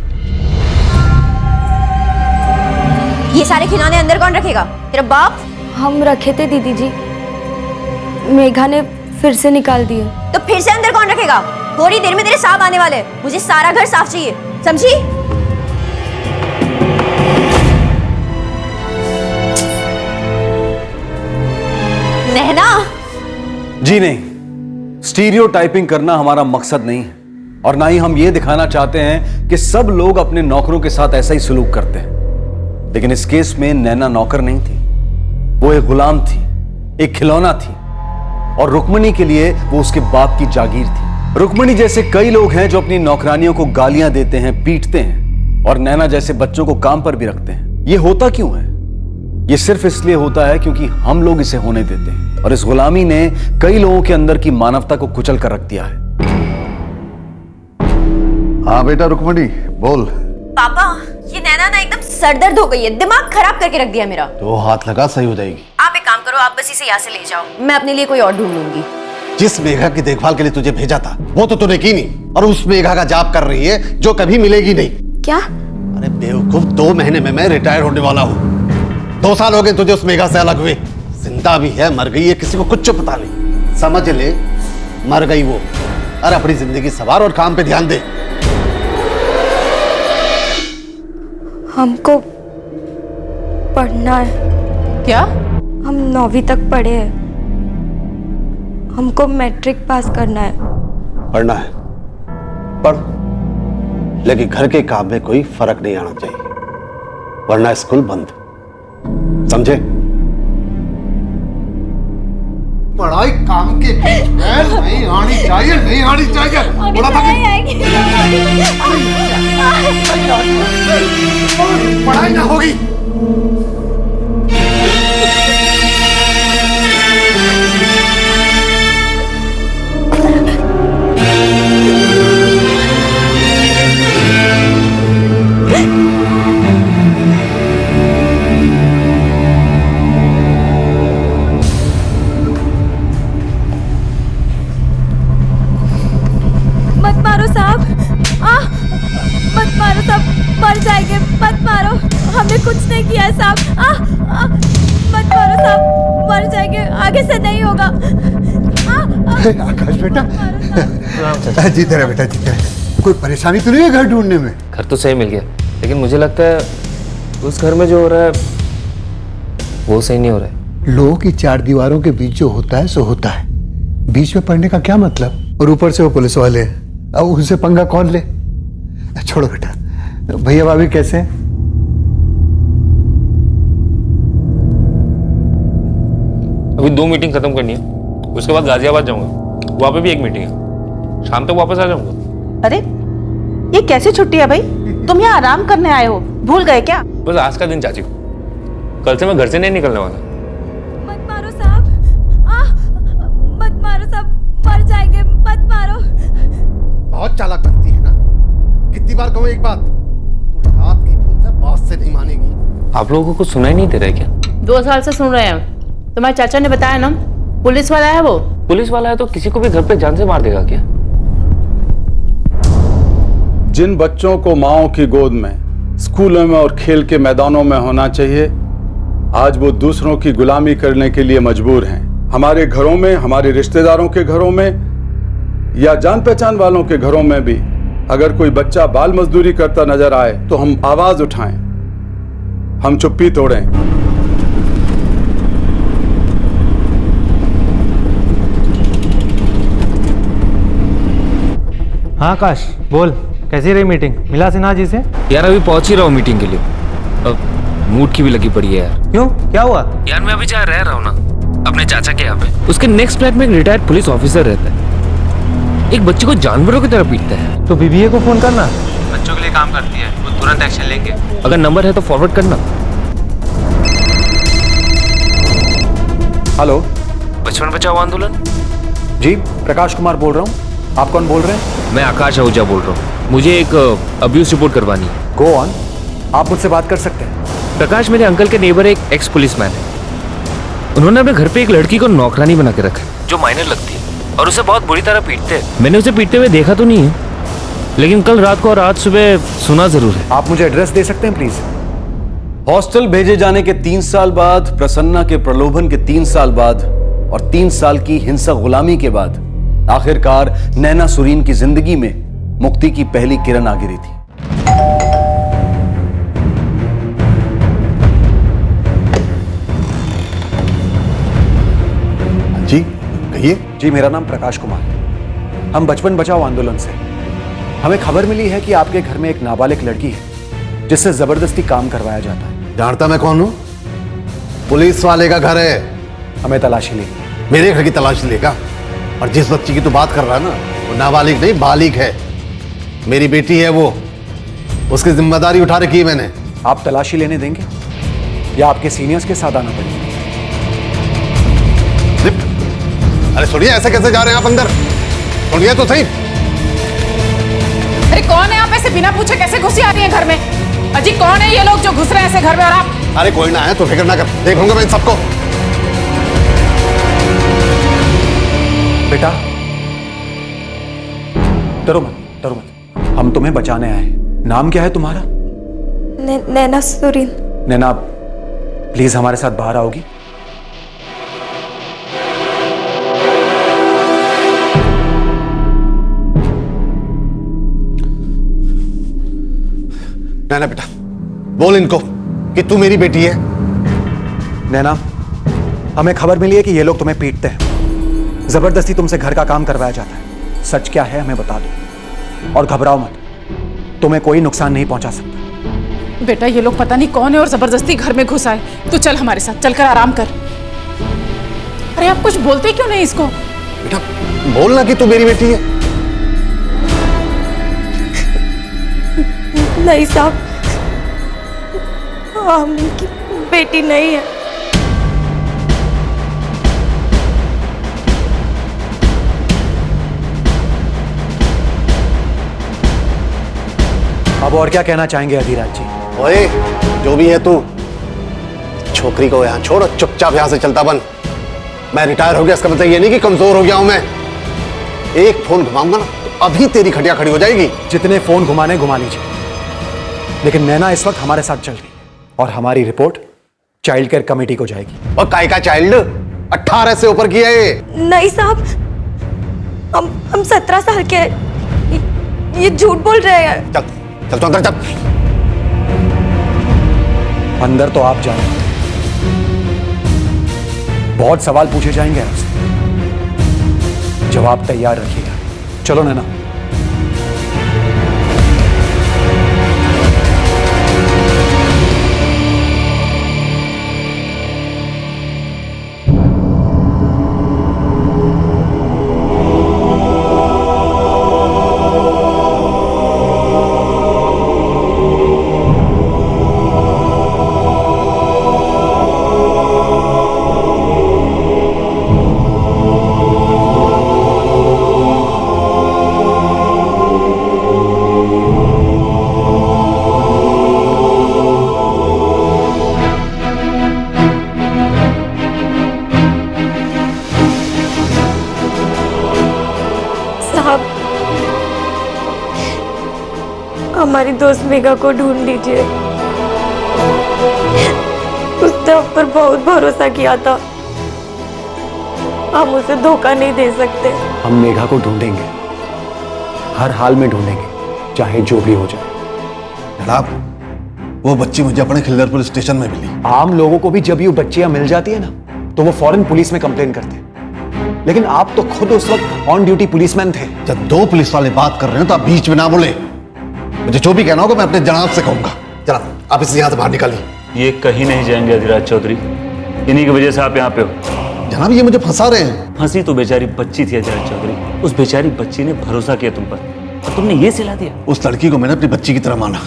ये सारे खिलौने अंदर कौन रखेगा? तेरा बाप? हम रखे थे दीदी जी, मेघा ने फिर से निकाल दिए। तो फिर से अंदर कौन रखेगा? थोड़ी देर में तेरे साहब आने वाले, मुझे सारा घर साफ चाहिए, समझी? नैना। जी नहीं, स्टीरियोटाइपिंग करना हमारा मकसद नहीं है, और ना ही हम ये दिखाना चाहते हैं कि सब लोग अपने नौकरों के साथ ऐसा ही सलूक करते हैं। लेकिन इस केस में नैना नौकर नहीं थी, वो एक गुलाम थी, एक खिलौना थी, और रुक्मणी के लिए वो उसके बाप की जागीर थी। रुक्मणी जैसे कई लोग हैं जो अपनी नौकरानियों को गालियां देते हैं, पीटते हैं, और नैना जैसे बच्चों को काम पर भी रखते हैं। ये होता क्यों है? ये सिर्फ इसलिए होता है क्योंकि हम लोग इसे होने देते हैं, और इस गुलामी ने कई लोगों के अंदर की मानवता को कुचल कर रख दिया है। हाँ बेटा रुक्मणी, बोल। पापा, ये नैना ना एकदम सरदर्द हो गई है, दिमाग खराब करके रख दिया मेरा। तो हाथ लगा, सही हो जाएगी। आप एक काम करो, आप बस इसे यहाँ से ले जाओ, मैं अपने लिए कोई और ढूंढ लूंगी। जिस मेघा की देखभाल के लिए तुझे भेजा था वो तो तूने की नहीं, और उस मेघा का जाप कर रही है जो कभी मिलेगी नहीं। क्या? अरे बेवकूफ, 2 महीने में मैं रिटायर होने वाला हूँ। 2 साल हो गए तुझे उस मेघा से अलग हुए। जिंदा भी है, मर गई है, किसी को कुछ पता नहीं। समझ ले, मर गई वो। अरे अपनी जिंदगी सवार और काम पे ध्यान दे। हमको पढ़ना है। क्या? हम 9वीं तक पढ़े हैं, हमको मैट्रिक पास करना है। पढ़ना है, पढ़, लेकिन घर के काम में कोई फर्क नहीं आना चाहिए, वरना स्कूल बंद, समझे? पढ़ाई काम के बीच में नहीं आनी चाहिए, नहीं आनी चाहिए। बोला था कि पढ़ाई ना होगी। मत मारो साहब, मत मारो साहब, मर जाएंगे, मत मारो, हमने कुछ नहीं किया है साहब। मत मारो साहब, मर जाएंगे, आगे से नहीं होगा। आकाश बेटा, जीते रहे बेटा, जीते रहे। कोई परेशानी तो नहीं है घर ढूंढने में? घर तो सही मिल गया, लेकिन मुझे लगता है उस घर में जो हो रहा है वो सही नहीं हो रहा है। लोगों की 4 दीवारों के बीच जो होता है सो होता है, बीच में पड़ने का क्या मतलब? और ऊपर से वो पुलिस वाले हैं, अब उनसे पंगा कौन ले? छोड़ो बेटा। भैया भाभी कैसे हैं? अभी 2 मीटिंग खत्म करनी है, उसके बाद गाजियाबाद जाऊंगा, वहां पे भी एक मीटिंग है, शाम तक वापस आ जाऊंगा। अरे ये कैसी छुट्टी है भाई? तुम यहाँ आराम करने आए हो, भूल गए क्या? बस आज का दिन चाची, कल से मैं घर से नहीं निकलने वाला। चालाक बनती है ना। कितनी बार कहूँ एक बात, तो रात की भूत है, बात से नहीं मानेगी। आप लोगों को सुनाई नहीं दे रहा है क्या? 2 साल से सुन रहे हैं। तुम्हारे चाचा ने बताया ना, पुलिस वाला है वो। पुलिस वाला है तो किसी को भी घर पे जान से मार देगा क्या? जिन बच्चों को माओ की गोद में, स्कूलों में और खेल के मैदानों में होना चाहिए, आज वो दूसरों की गुलामी करने के लिए मजबूर हैं। हमारे घरों में, हमारे रिश्तेदारों के घरों में या जान पहचान वालों के घरों में भी अगर कोई बच्चा बाल मजदूरी करता नजर आए तो हम आवाज उठाएं, हम चुप्पी तोड़ें। हाँ आकाश बोल, कैसी रही मीटिंग? मिला सिन्हा जी से? यार अभी पहुंच ही रहा हूँ मीटिंग के लिए। अब मूड की भी लगी पड़ी है यार। क्यों, क्या हुआ? यार मैं अभी जहाँ रह रहा हूँ ना, अपने चाचा के यहाँ पे, उसके नेक्स्ट फ्लैट में एक रिटायर्ड पुलिस ऑफिसर रहता है। एक बच्चे को जानवरों की तरह पीटता है। तो बीबीए को फोन करना। बच्चों के लिए काम करती है, वो तुरंत एक्शन लेंगे। अगर नंबर है तो फॉरवर्ड करना। हेलो, बचपन बचाओ आंदोलन। जी प्रकाश कुमार बोल रहा हूँ। आप कौन बोल रहे हैं? मैं आकाश आहूजा बोल रहा हूँ। मुझे एक अब्यूज रिपोर्ट करवानी है। गो ऑन, आप मुझसे बात कर सकते हैं। प्रकाश मेरे अंकल के नेबर एक एक्स पुलिसमैन है। उन्होंने अपने घर पे एक लड़की को नौकरानी बना के रखा है, जो माइनर लगती है, और उसे बहुत बुरी तरह पीटते हैं। मैंने उसे पीटते हुए देखा तो नहीं है, लेकिन कल रात को और आज सुबह सुना जरूर है। आप मुझे एड्रेस दे सकते हैं प्लीज? हॉस्टल भेजे जाने के 3 साल बाद, प्रसन्ना के प्रलोभन के 3 साल बाद और 3 साल की हिंसक गुलामी के बाद आखिरकार नैना सुरीन की जिंदगी में मुक्ति की पहली किरण आ गिरी थी। जी कहिए। जी मेरा नाम प्रकाश कुमार है। हम बचपन बचाओ आंदोलन से। हमें खबर मिली है कि आपके घर में एक नाबालिग लड़की है जिससे जबरदस्ती काम करवाया जाता है। जानता मैं कौन हूं? पुलिस वाले का घर है। हमें तलाशी लेनी। मेरे घर की तलाशी लेगा? और जिस बच्ची की तू बात कर रहा है ना, वो नाबालिग नहीं बालिग है। मेरी बेटी है वो, उसकी जिम्मेदारी उठा रखी है मैंने। आप तलाशी लेने देंगे या आपके सीनियर्स के साथ आना पड़ेगा? अरे सुनिए, ऐसे कैसे जा रहे हैं आप अंदर? सुनिए तो सही। अरे कौन है आप? ऐसे बिना पूछे कैसे घुसी आ रही है घर में? अजी कौन है ये लोग जो घुस रहे हैं ऐसे घर में? और आप? अरे कोई ना है तो फिक्र ना कर, देखूंगा मैं इन सबको। बेटा डरो मत, डरो मत, हम तुम्हें बचाने आए हैं। नाम क्या है तुम्हारा? नैना सुरीन। नैना प्लीज हमारे साथ बाहर आओगी? नैना बेटा, बोल इनको कि तू मेरी बेटी है। नैना, हमें खबर मिली है कि ये लोग तुम्हें पीटते हैं, जबरदस्ती तुमसे घर का काम करवाया जाता है। सच क्या है हमें बता दो और घबराओ मत, तुम्हें कोई नुकसान नहीं पहुंचा सकता। बेटा ये लोग पता नहीं कौन है और जबरदस्ती घर में घुस आए। तू चल हमारे साथ, चलकर आराम कर। अरे आप कुछ बोलते क्यों नहीं इसको? बेटा बोलना कि तू मेरी बेटी है। नहीं साहब, हम इनकी बेटी नहीं है। अब और क्या कहना चाहेंगे अधिराज जी? ओए, जो भी है तू, छोकरी को यहाँ छोड़ और चुपचाप यहाँ से चलता बन। मैं रिटायर हो गया इसका मतलब ये नहीं कि कमजोर हो गया हूं मैं। एक फोन घुमाऊंगा ना तो अभी तेरी खटिया खड़ी हो जाएगी। जितने फोन घुमाने घुमा लीजिए, लेकिन नैना इस वक्त हमारे साथ चल रही है और हमारी रिपोर्ट चाइल्ड केयर कमेटी को जाएगी। और काय का चाइल्ड? 18 से ऊपर की है ये। नहीं साहब, हम 17 साल के हैं। ये झूठ बोल रहे हैं। चल चल तो अंदर चल। अंदर तो आप जाए, बहुत सवाल पूछे जाएंगे आपसे, जवाब तैयार रखिएगा। चलो नैना। साहब, हमारी दोस्त मेघा को ढूंढ लीजिए। उसने हम पर बहुत भरोसा किया था, हम उसे धोखा नहीं दे सकते। हम मेघा को ढूंढेंगे, हर हाल में ढूंढेंगे, चाहे जो भी हो जाए। जनाब, वो बच्ची मुझे अपने खिल्लर पुलिस स्टेशन में मिली। आम लोगों को भी जब ये बच्चियां मिल जाती है ना, तो वो फौरन पुलिस में कंप्लेन करते हैं। लेकिन आप तो खुद उस वक्त ऑन ड्यूटी पुलिसमैन थे। जब दो पुलिस वाले बात कर रहे हो तो आप बीच में ना बोले। मुझे जो भी कहना होगा मैं अपने जनाब से कहूंगा। जनाब, आप इसे यहाँ से बाहर निकालिए। ये कहीं नहीं जाएंगे अधिराज चौधरी, इन्हीं की वजह से आप यहाँ पे हो। जनाब, ये मुझे फंसा रहे हैं। फंसी तो बेचारी बच्ची थी अधिराज चौधरी, उस बेचारी बच्ची ने भरोसा किया तुम पर और तुमने ये सिला दिया। उस लड़की को मैंने अपनी बच्ची की तरह माना,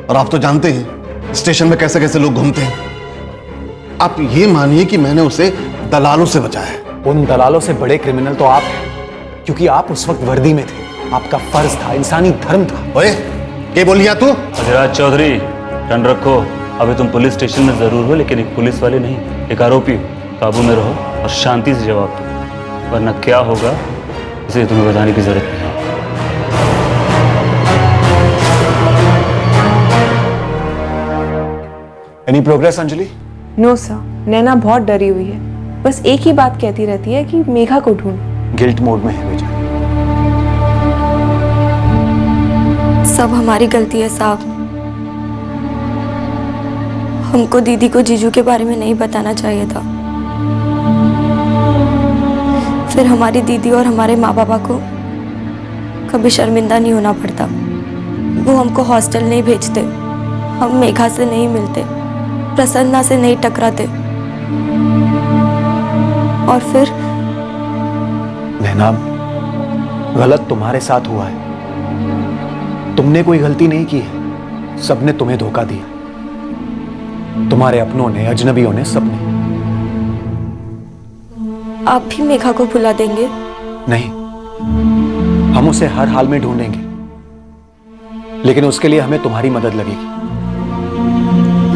और आप तो जानते हैं स्टेशन में कैसे कैसे लोग घूमते हैं। आप ये मानिए कि मैंने उसे दलालों से बचाया है। उन दलालों से बड़े क्रिमिनल तो आप हैं, क्योंकि आप उस वक्त वर्दी में थे। आपका फर्ज था, इंसानी धर्म था। ओए, क्या बोल लिया तू? अधिराज चौधरी, टन रखो। अभी तुम पुलिस स्टेशन में जरूर हो, लेकिन एक पुलिस वाले नहीं, एक आरोपी हो। काबू में रहो और शांति से जवाब दो, वरना क्या होगा इसे तुम्हें बताने की जरूरत नहीं है। Any progress Anjali? No sir, Naina बहुत डरी हुई है, बस एक ही बात कहती रहती है कि मेघा को ढूंढ। गिल्ट मोड में है बेचारी। सब हमारी गलती है साहब। हमको दीदी को जीजू के बारे में नहीं बताना चाहिए था। फिर हमारी दीदी और हमारे माँ बाबा को कभी शर्मिंदा नहीं होना पड़ता। वो हमको हॉस्टल नहीं भेजते, हम मेघा से नहीं मिलते, प्रसन्ना से नहीं टकराते। और फिर नैना, गलत तुम्हारे साथ हुआ है। तुमने कोई गलती नहीं की है, सबने तुम्हें धोखा दिया। तुम्हारे अपनों ने, अजनबियों ने, सबने। आप भी मेघा को भुला देंगे? नहीं, हम उसे हर हाल में ढूंढेंगे, लेकिन उसके लिए हमें तुम्हारी मदद लगेगी।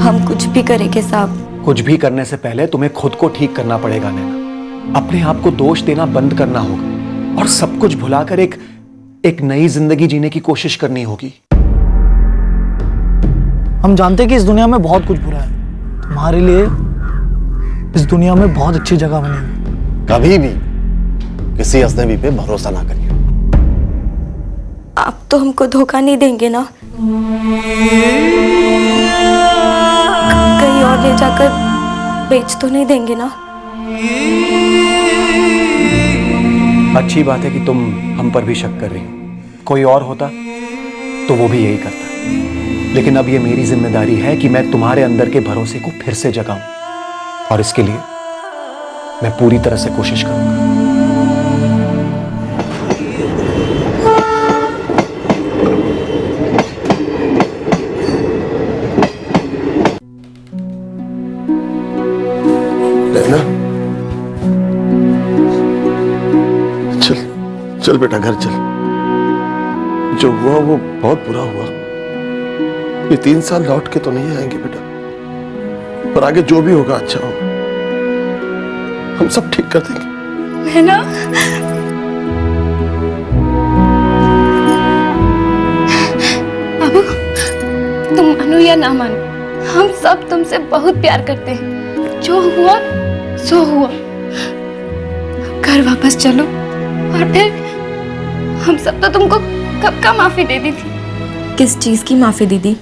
हम कुछ भी करेंगे साहब। कुछ भी करने से पहले तुम्हें खुद को ठीक करना पड़ेगा नैना। अपने आप को दोष देना बंद करना होगा और सब कुछ भुलाकर एक नई जिंदगी जीने की कोशिश करनी होगी। हम जानते हैं कि इस दुनिया में बहुत कुछ बुरा है, तुम्हारे लिए इस दुनिया में बहुत अच्छी जगह बनी है। कभी भी किसी अजनबी पे भरोसा ना करिए। आप तो हमको धोखा नहीं देंगे ना? कहीं और ले जाकर बेच तो नहीं देंगे ना? अच्छी बात है कि तुम हम पर भी शक कर रही हो। कोई और होता तो वो भी यही करता। लेकिन अब ये मेरी जिम्मेदारी है कि मैं तुम्हारे अंदर के भरोसे को फिर से जगाऊं, और इसके लिए मैं पूरी तरह से कोशिश करूंगा। नैना, चल चल बेटा, घर चल। जो हुआ वो बहुत बुरा हुआ। ये 3 साल लौट के तो नहीं आएंगे बेटा, पर आगे जो भी होगा अच्छा होगा। हम सब ठीक कर देंगे। है ना? बाबू, तुम मानो या ना मानो, हम सब तुमसे बहुत प्यार करते हैं। जो हुआ सो हुआ। घर वापस चलो, और फिर हम सब तो तुमको कब का माफी दे दी थी। किस चीज की माफी दीदी?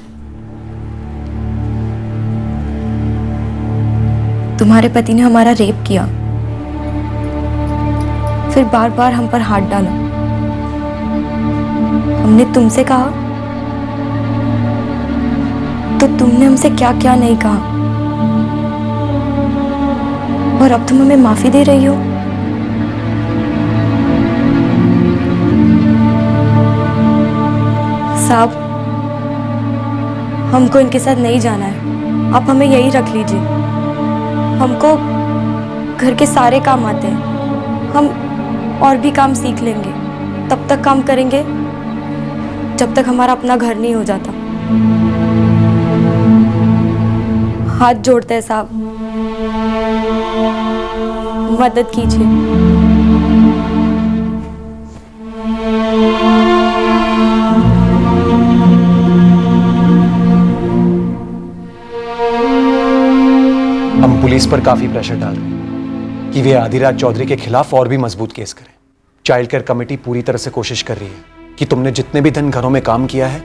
तुम्हारे पति ने हमारा रेप किया, फिर बार बार हम पर हाथ डाला। हमने तुमसे कहा तो तुमने हमसे क्या क्या नहीं कहा, और अब तुम हमें माफी दे रही हो। साहब, हमको इनके साथ नहीं जाना है, आप हमें यही रख लीजिए। हमको घर के सारे काम आते हैं, हम और भी काम सीख लेंगे। तब तक काम करेंगे जब तक हमारा अपना घर नहीं हो जाता। हाथ जोड़ते हैं साहब, मदद कीजिए। पुलिस पर काफी प्रेशर डाल रहे हैं कि वे आदिराज चौधरी के खिलाफ और भी मजबूत केस करें। चाइल्ड केयर कमेटी पूरी तरह से कोशिश कर रही है कि तुमने जितने भी दिन घरों में काम किया है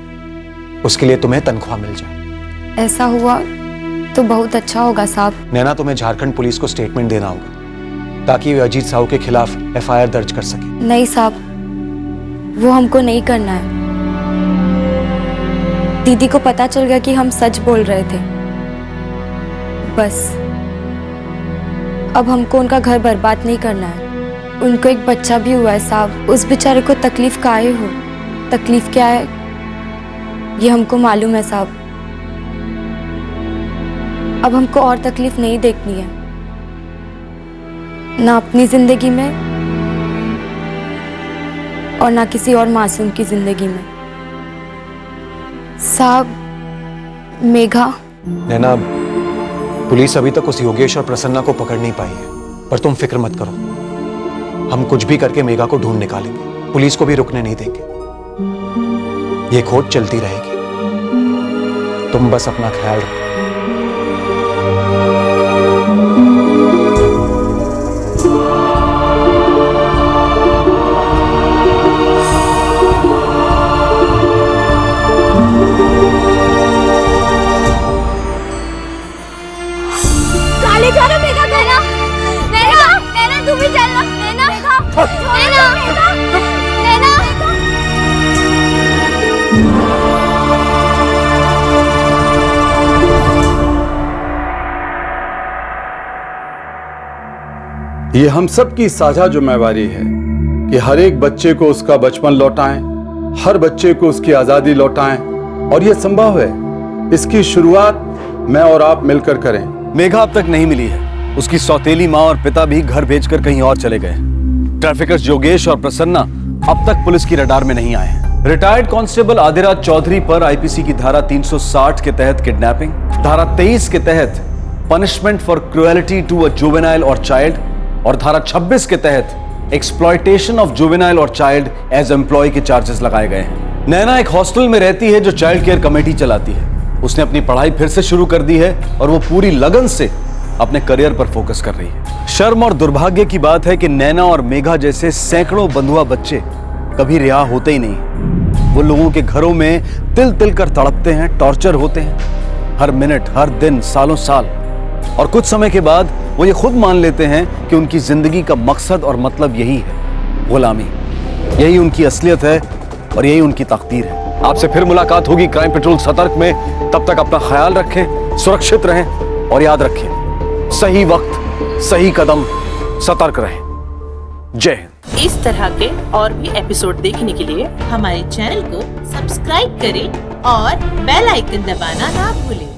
उसके लिए तुम्हें तनख्वाह मिल जाए। ऐसा हुआ तो बहुत अच्छा होगा साहब। नैना, तुम्हें झारखंड पुलिस को स्टेटमेंट देना होगा ताकि वे अजीत साहू के खिलाफ FIR दर्ज कर सके। नहीं साहब, वो हमको नहीं करना है। दीदी को पता चल गया कि हम सच बोल रहे थे, बस अब हमको उनका घर बर्बाद नहीं करना है। उनको एक बच्चा भी हुआ है साहब, उस बेचारे को तकलीफ काहे हो, तकलीफ क्या है ये हमको मालूम है साहब। अब हमको और तकलीफ नहीं देखनी है, ना अपनी जिंदगी में और ना किसी और मासूम की जिंदगी में। साहब, मेघा। नैना, पुलिस अभी तक उस योगेश और प्रसन्ना को पकड़ नहीं पाई है, पर तुम फिक्र मत करो, हम कुछ भी करके मेघा को ढूंढ निकालेंगे। पुलिस को भी रुकने नहीं देंगे, ये खोज चलती रहेगी। तुम बस अपना ख्याल रखो। काले जा रहा मेघा, नैना, नैना, नैना तू भी चलना, नैना, नैना, नैना। ये हम सब की साझा जिम्मेवारी है कि हर एक बच्चे को उसका बचपन लौटाएं, हर बच्चे को उसकी आजादी लौटाएं, और ये संभव है। इसकी शुरुआत मैं और आप मिलकर करें। मेघा अब तक नहीं मिली है। उसकी सौतेली माँ और पिता भी घर भेजकर कहीं और चले गए। ट्रैफिकर्स योगेश और प्रसन्ना अब तक पुलिस की रडार में नहीं आए हैं। रिटायर्ड कांस्टेबल आदिराज चौधरी पर आईपीसी की धारा 360 के तहत किडनैपिंग, धारा 23 के तहत punishment for cruelty to a juvenile और चाइल्ड और धारा 26 के तहत एक्सप्लॉयटेशन ऑफ जुवेनाइल और चाइल्ड एज एम्प्लॉय के चार्जेस लगाए गए हैं। नैना एक हॉस्टल में रहती है जो चाइल्ड केयर कमेटी चलाती है। उसने अपनी पढ़ाई फिर से शुरू कर दी है और वो पूरी लगन से अपने करियर पर फोकस कर रही है। शर्म और दुर्भाग्य की बात है कि नैना और मेघा जैसे सैकड़ों बंधुआ बच्चे कभी रिहा होते ही नहीं। वो लोगों के घरों में तिल तिल कर तड़पते हैं, टॉर्चर होते हैं हर मिनट, हर दिन, सालों साल, और कुछ समय के बाद वो ये खुद मान लेते हैं कि उनकी जिंदगी का मकसद और मतलब यही है, गुलामी। यही उनकी असलियत है और यही उनकी तकदीर है। आपसे फिर मुलाकात होगी क्राइम पेट्रोल सतर्क में। तब तक अपना ख्याल रखें, सुरक्षित रहें और याद रखें, सही वक्त, सही कदम, सतर्क रहें। जय हिंद। इस तरह के और भी एपिसोड देखने के लिए हमारे चैनल को सब्सक्राइब करें और बेल आइकन दबाना ना भूलें।